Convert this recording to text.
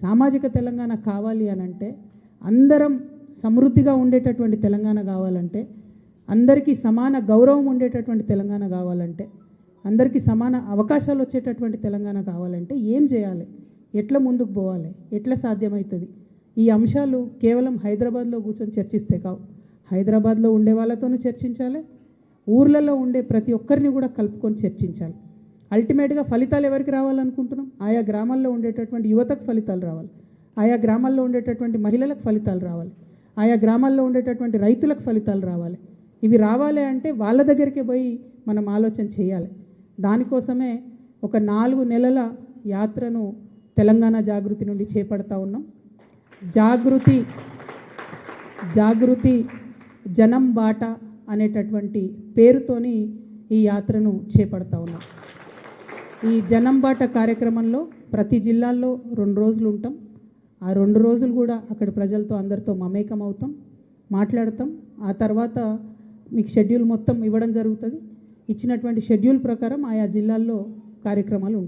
సామాజిక తెలంగాణ కావాలి అని అంటే, అందరం సమృద్ధిగా ఉండేటటువంటి తెలంగాణ కావాలంటే, అందరికీ సమాన గౌరవం ఉండేటటువంటి తెలంగాణ కావాలంటే, అందరికీ సమాన అవకాశాలు వచ్చేటటువంటి తెలంగాణ కావాలంటే ఏం చేయాలి, ఎట్లా ముందుకు పోవాలి, ఎట్లా సాధ్యమవుతుంది? ఈ అంశాలు కేవలం హైదరాబాద్లో కూర్చొని చర్చిస్తే కావు. హైదరాబాద్లో ఉండే వాళ్ళతోనూ చర్చించాలి, ఊర్లలో ఉండే ప్రతి ఒక్కరిని కూడా కలుపుకొని చర్చించాలి. అల్టిమేట్గా ఫలితాలు ఎవరికి రావాలనుకుంటున్నాం? ఆయా గ్రామాల్లో ఉండేటటువంటి యువతకు ఫలితాలు రావాలి, ఆయా గ్రామాల్లో ఉండేటటువంటి మహిళలకు ఫలితాలు రావాలి, ఆయా గ్రామాల్లో ఉండేటటువంటి రైతులకు ఫలితాలు రావాలి. ఇవి రావాలి అంటే వాళ్ళ దగ్గరికి పోయి మనం ఆలోచన చేయాలి. దానికోసమే ఒక 4 నెలల యాత్రను తెలంగాణ జాగృతి నుండి చేపడతా ఉన్నాం. జాగృతి జనం బాట అనేటటువంటి పేరుతోని ఈ యాత్రను చేపడతా ఉన్నాం. ఈ జనం బాట కార్యక్రమంలో ప్రతి జిల్లాల్లో 2 రోజులు ఉంటాం. ఆ 2 రోజులు కూడా అక్కడ ప్రజలతో అందరితో మమేకం అవుతాం, మాట్లాడతాం. ఆ తర్వాత మీకు షెడ్యూల్ మొత్తం ఇవ్వడం జరుగుతుంది. ఇచ్చినటువంటి షెడ్యూల్ ప్రకారం ఆయా జిల్లాల్లో కార్యక్రమాలు ఉంటాయి.